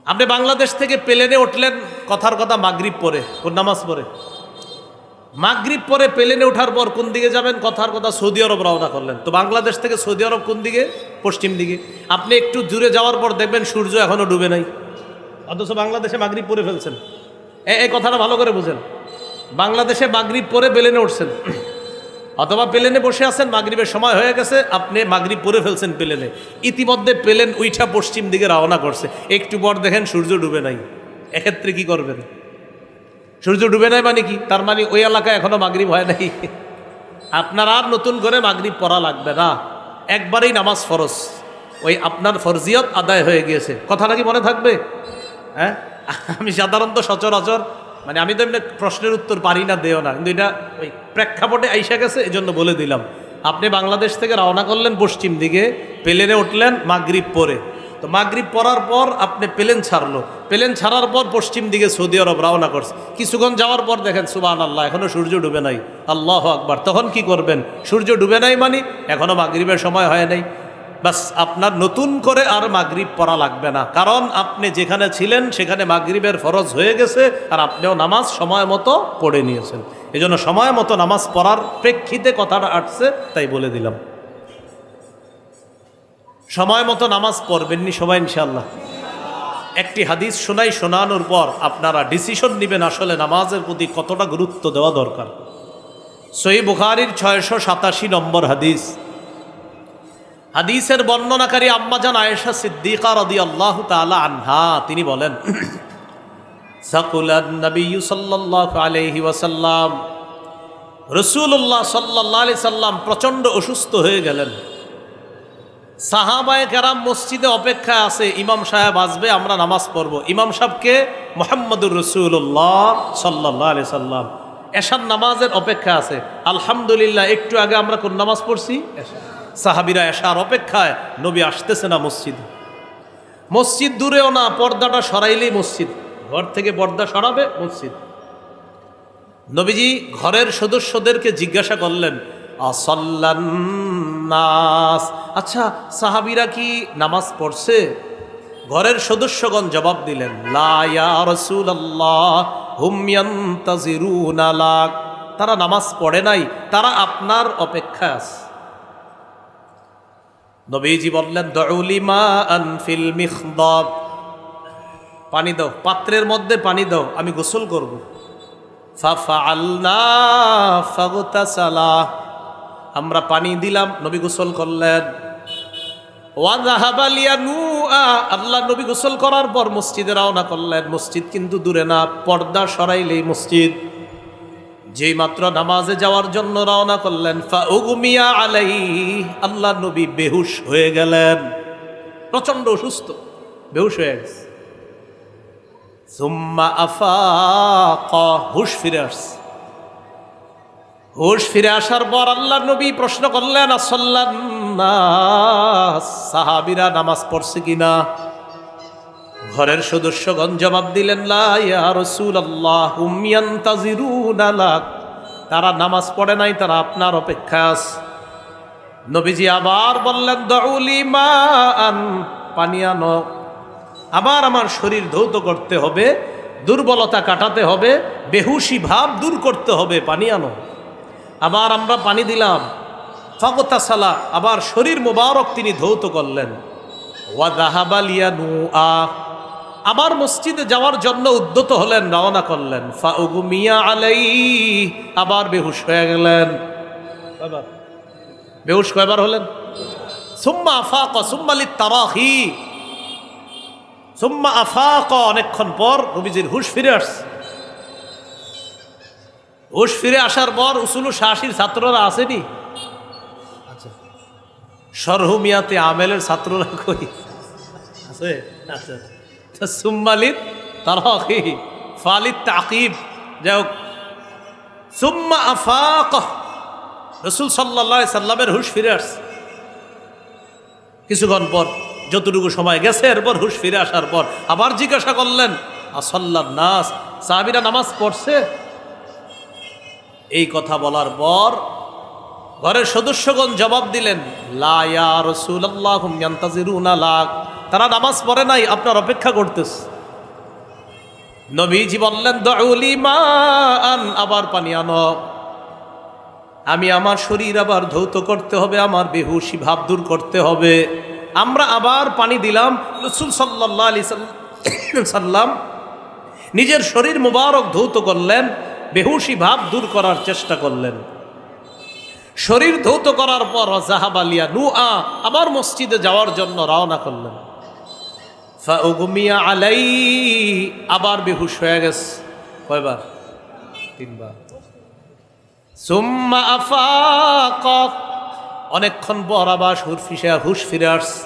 আপনি বাংলাদেশ থেকে প্লেনে উঠলেন, কথার কথা মাগরিব পরে, কোন নামাজ পড়ে? মাগরিব পরে প্লেনে ওঠার পর কোন দিকে যাবেন? কথার কথা সৌদি আরব রওনা করলেন। তো বাংলাদেশ থেকে সৌদি আরব কোন দিকে? পশ্চিম দিকে। আপনি একটু দূরে যাওয়ার পর দেখবেন সূর্য এখনো ডুবে নাই, অথচ বাংলাদেশে মাগরিব পরে ফেলছেন। এই কথাটা ভালো করে বুঝেন। বাংলাদেশে মাগরিব পরে প্লেনে উঠছেন, অথবা প্লেনে বসে আছেন, মাগরিবের সময় হয়ে গেছে, আপনি মাগরিব পরে ফেলছেন প্লেনে। ইতিমধ্যে প্লেন উইঠা পশ্চিম দিকে রওনা করছে, একটু পর দেখেন সূর্য ডুবে নাই। এক্ষেত্রে কি করবেন? সূর্য ডুবে নাই মানে কি? তার মানে ওই এলাকায় এখনো মাগরিব হয় নাই। আপনার আর নতুন করে মাগরিব পড়া লাগবে না, একবারেই নামাজ ফরজ, ওই আপনার ফরজিয়ত আদায় হয়ে গিয়েছে। কথাটা কি মনে থাকবে? হ্যাঁ, আমি সাধারণত সচরাচর মানে আমি তো এমনি প্রশ্নের উত্তর পারি না, দেও না, কিন্তু এটা ওই প্রেক্ষাপটে আইসা গেছে, এই জন্য বলে দিলাম। আপনি বাংলাদেশ থেকে রওনা করলেন পশ্চিম দিকে, প্লেনে উঠলেন মাগরিব পরে। তো মাগরিব পড়ার পর আপনি প্লেন ছাড়লো, প্লেন ছাড়ার পর পশ্চিম দিকে সৌদি আরব রওনা করছে। কিছুক্ষণ যাওয়ার পর দেখেন সুবহানাল্লাহ, এখনো সূর্য ডুবে নাই। আল্লাহু আকবার। তখন কি করবেন? সূর্য ডুবে নাই মানে এখনো মাগরিবের সময় হয় নাই, বাস আপনার নতুন করে আর মাগরিব পড়া লাগবে না, কারণ আপনি যেখানে ছিলেন সেখানে মাগরিবের ফরজ হয়ে গেছে, আর আপনিও নামাজ সময় মতো পড়ে নিয়েছেন। এই জন্য সময় মতো নামাজ পড়ার প্রেক্ষিতে কথাটা আসছে, তাই বলে দিলাম। সময় মতো নামাজ পড়বেননি সবাই ইনশাআল্লাহ। একটি হাদিস শোনাই, শোনানোর পর আপনারা ডিসিশন নেবেন আসলে নামাজের প্রতি কতটা গুরুত্ব দেওয়া দরকার। সহিহ বুখারীর 687 নম্বর হাদিস। হাদিসের বর্ণনাকারী আম্মাজান আয়েশা সিদ্দিকা রাদিয়াল্লাহু তাআলা আনহা, তিনি বলেন, সাকুলান নবী সাল্লাল্লাহু আলাইহি ওয়াসাল্লাম, রাসূলুল্লাহ সাল্লাল্লাহু আলাইহি সাল্লাম প্রচণ্ড অসুস্থ হয়ে গেলেন। সাহাবায়ে কেরাম মসজিদে অপেক্ষায় আছে, ইমাম সাহেব আসবে, আমরা নামাজ পড়ব। ইমাম সাহেবকে মুহাম্মদুর রাসূলুল্লাহ সাল্লাল্লাহু আলাইহি সাল্লাম এশার নামাজের অপেক্ষা আছে। আলহামদুলিল্লাহ, একটু আগে আমরা কোন নামাজ পড়ছি? এশা। সাহাবীরা এশার অপেক্ষায়, নবী আসতেছে না মসজিদে। মসজিদ দূরেও না, পর্দাটা সরাইলেই মসজিদ, ঘর থেকে পর্দা সরাবে মসজিদ। নবীজি ঘরের সদস্যদেরকে জিজ্ঞাসা করলেন, আসল্লান নাস, আচ্ছা সাহাবীরা কি নামাজ পড়ছে? ঘরের সদস্যগণ জবাব দিলেন, লা ইয়া রাসূলুল্লাহ হুম ইয়ান্তাজিরুনা লাক, তারা নামাজ পড়ে নাই, তারা আপনার অপেক্ষায় আছে। নবীজি বললেন, দুউলি মাআন ফিল মিখদাব, পানি দাও, পাত্রের মধ্যে পানি দাও, আমি গোসল করব। ফাফআলনা ফাগতাসালা, আমরা পানি দিলাম, নবী গোসল করলেন। ওয়া যাহাবা লিয়ানুআ, আল্লাহ নবী গোসল করার পর মসজিদে রওনা করলেন। মসজিদ কিন্তু দূরে না, পর্দা সরাইলেই মসজিদ। যেই মাত্র নামাজে যাওয়ার জন্য রওনা করলেন, ফাউগমিয়া আলাইহি, আল্লাহ নবী বেহুশ হয়ে গেলেন, প্রচন্ড অসুস্থ, বেহুশ হয়ে গেছে। সুম্মা আফাকা, হুশ ফিরে আসছে। হুশ ফিরে আসার পর আল্লাহ নবী প্রশ্ন করলেন, আসল্লান নাস, সাহাবীরা নামাজ পড়ছে কিনা? ঘরের সদস্যগণ জবাব দিলেন, লা ইয়া রাসূলুল্লাহ হুম ইয়ান্তাজিরুনা লাক, তারা নামাজ পড়ে নাই, তারা আপনার অপেক্ষায় আছে। নবীজি আবার বললেন, দুউলি মাআন, পানি আনো, আবার আমার শরীর ধৌত করতে হবে, দুর্বলতা কাটাতে হবে, বেহুশি ভাব দূর করতে হবে, পানি আনো। আবার আমরা পানি দিলাম। ফাগতাসালা, আবার শরীর মোবারক তিনি ধৌত করলেন। ওয়া যাহাবা লিয়ানুআ, আবার মসজিদে যাওয়ার জন্য উদ্যত হলেন, রওনা করলেন। ফাউগমিয়া আলাইহি, আবার বেহুশ হয়ে গেলেন। কয়বার বেহুশ, কয়বার হলেন? সুম্মা আফাকা, সুম্মা লিতারাহি, সুম্মা আফাকা, অনেকক্ষণ পর নবীজির হুশ ফিরে আসছে। হুশ ফিরে আসার পর উসুলু শাসির ছাত্ররা আসেনি? আচ্ছা, সরহুমিয়াতে আমেলের ছাত্ররা কই আছে? আচ্ছা, সুম্মালিত তারাহি ফালিত তাকিব, যাই হোক, সুম্মা আফাকা, রাসূল সাল্লাল্লাহু আলাইহি সাল্লামের হুশ ফিরে আসছে। কিছুক্ষণ পর, যতটুকু সময় গেছে, এরপর হুশ ফিরে আসার পর আবার জিজ্ঞাসা করলেন, আসল্লান নাস, সাহাবীরা নামাজ পড়ছে? এই কথা বলার পর ঘরের সদস্যগণ জবাব দিলেন, লা ইয়া রাসূলুল্লাহ হুম ইয়ান্তাজিরুনা লাক, তারা নামাজ পড়ে নাই, আপনার অপেক্ষা করতেছে। নবীজি বললেন দউলি মান, আবার পানি আনো, আমি আমার শরীর আবার ধৌত করতে হবে, আমার বেহুশি ভাব দূর করতে হবে। আমরা আবার পানি দিলাম। রাসূল সাল্লাল্লাহু আলাইহি সাল্লাম নিজের শরীর মুবারক ধৌত করলেন, বেহুশি ভাব দূর করার চেষ্টা করলেন। শরীর ধৌত করার পর জাহাবালিয়া নুআ আবার মসজিদে যাওয়ার জন্য রওনা করলেন। ফাউগমিয়া আলাই, আবার বেহুশ হয়ে গেছে। কয়বার? 3 বার। সুম্মা আফাক, অনেকক্ষণ পর আবার হুশ ফিরে আসছে।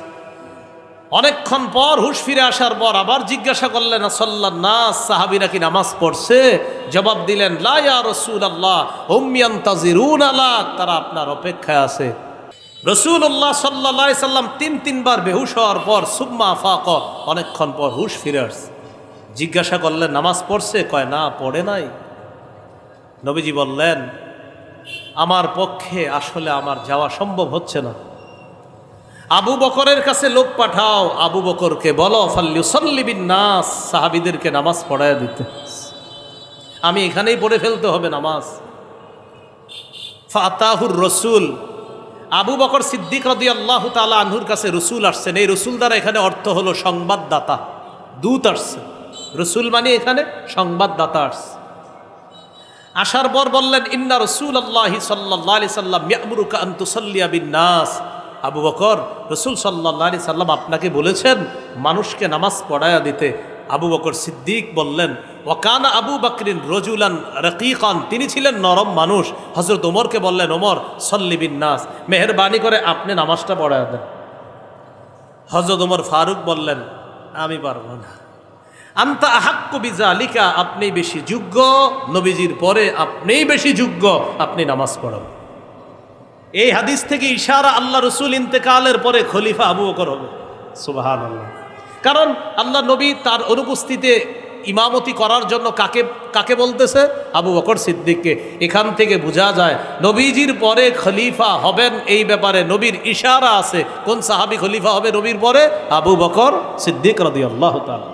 অনেকক্ষণ পর হুশ ফিরে আসার পর আবার জিজ্ঞাসা করলেন সাল্লাল্লাহু আলাইহি নাস, সাহাবীরা কি নামাজ পড়ছে? জবাব দিলেন লা ইয়া রাসূলুল্লাহ হুম ইয়ান্তাজিরুনা লাক, তারা আপনার অপেক্ষায় আছে। রাসূলুল্লাহ সাল্লাল্লাহু আলাইহি সাল্লাম 3 বার বেহুশ হওয়ার পর সুম্মা আফাক, অনেকক্ষণ পর হুশ ফিরে আসছে। জিজ্ঞাসা করলেন নামাজ পড়ছে? কয় না, পড়ে নাই। নবীজি বললেন আমার পক্ষে আসলে আমার যাওয়া সম্ভব হচ্ছে না, আবু বকরের কাছে লোক পাঠাও, আবু বকরকে বলো ফাল্লিউসাল্লি বিন নাস, সাহাবীদেরকে নামাজ পড়ায় দিতে, আমি এখানেই পড়ে ফেলতে হবে নামাজ। ফাতাহুর রসুল, আবু বকর সিদ্দিক রাদিয়াল্লাহু তাআলা আনহুর কাছে রসুল আসছেন। এই রসুল দ্বারা এখানে অর্থ হলো সংবাদদাতা, দূত আসছে। রসুল মানে এখানে সংবাদদাতা আসছে। আসার পর বললেন ইন্না রাসূলুল্লাহি সাল্লাল্লাহু আলাইহি সাল্লাম ইয়া'মুরুকা আন তুসাল্লিয়া বিন নাস, আবু বকর রাসূল সাল্লাল্লাহু আলাইহি সাল্লাম আপনাকে বলেছেন মানুষকে নামাজ পড়ায়া দিতে। আবু বকর সিদ্দিক বললেন ওয়াকানা আবু বকরিন রজুলান রাকিকান, তিনি ছিলেন নরম মানুষ। হযরত ওমরকে বললেন ওমর সল্লি বিন নাস, মেহেরবানি করে আপনি নামাজটা পড়ায়া দেন। হযরত ওমর ফারুক বললেন আমি পারবো না। আনতা আহাক্কু বিযালিকা, আপনি বেশি যোগ্য, নবীজির পরে আপনিই বেশি যোগ্য, আপনি নামাজ পড়ান। এই হাদিস থেকে ইশারা আল্লাহ রসুল ইন্তেকালের পরে খলিফা আবু বকর হবে। সুবহানাল্লাহ। কারণ আল্লাহ নবী তার অনুপস্থিতিতে ইমামতি করার জন্য কাকে বলতেছে? আবু বকর সিদ্দিককে। এখান থেকে বোঝা যায় নবীজির পরে খলিফা হবেন, এই ব্যাপারে নবীর ইশারা আছে। কোন সাহাবী খলিফা হবে নবীর পরে? আবু বকর সিদ্দিক রাদিয়াল্লাহু তাআলা।